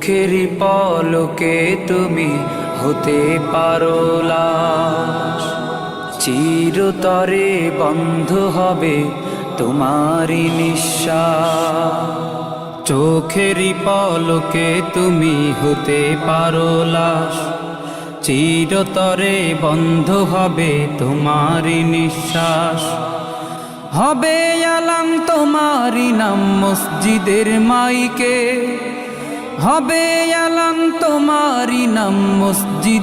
চোখেরই পলকে তুমি হতে পারো লাশ, চিরতরে বন্ধ হবে তোমারই নিঃশ্বাস। চোখেরই পলকে তুমি হতে পারো লাশ, চিরতরে বন্ধ হবে তোমারই নিঃশ্বাস। হবে আলাম তোমারই নাম মসজিদের মাইকে, হবে আলাম তোমারই নাম মসজিদে।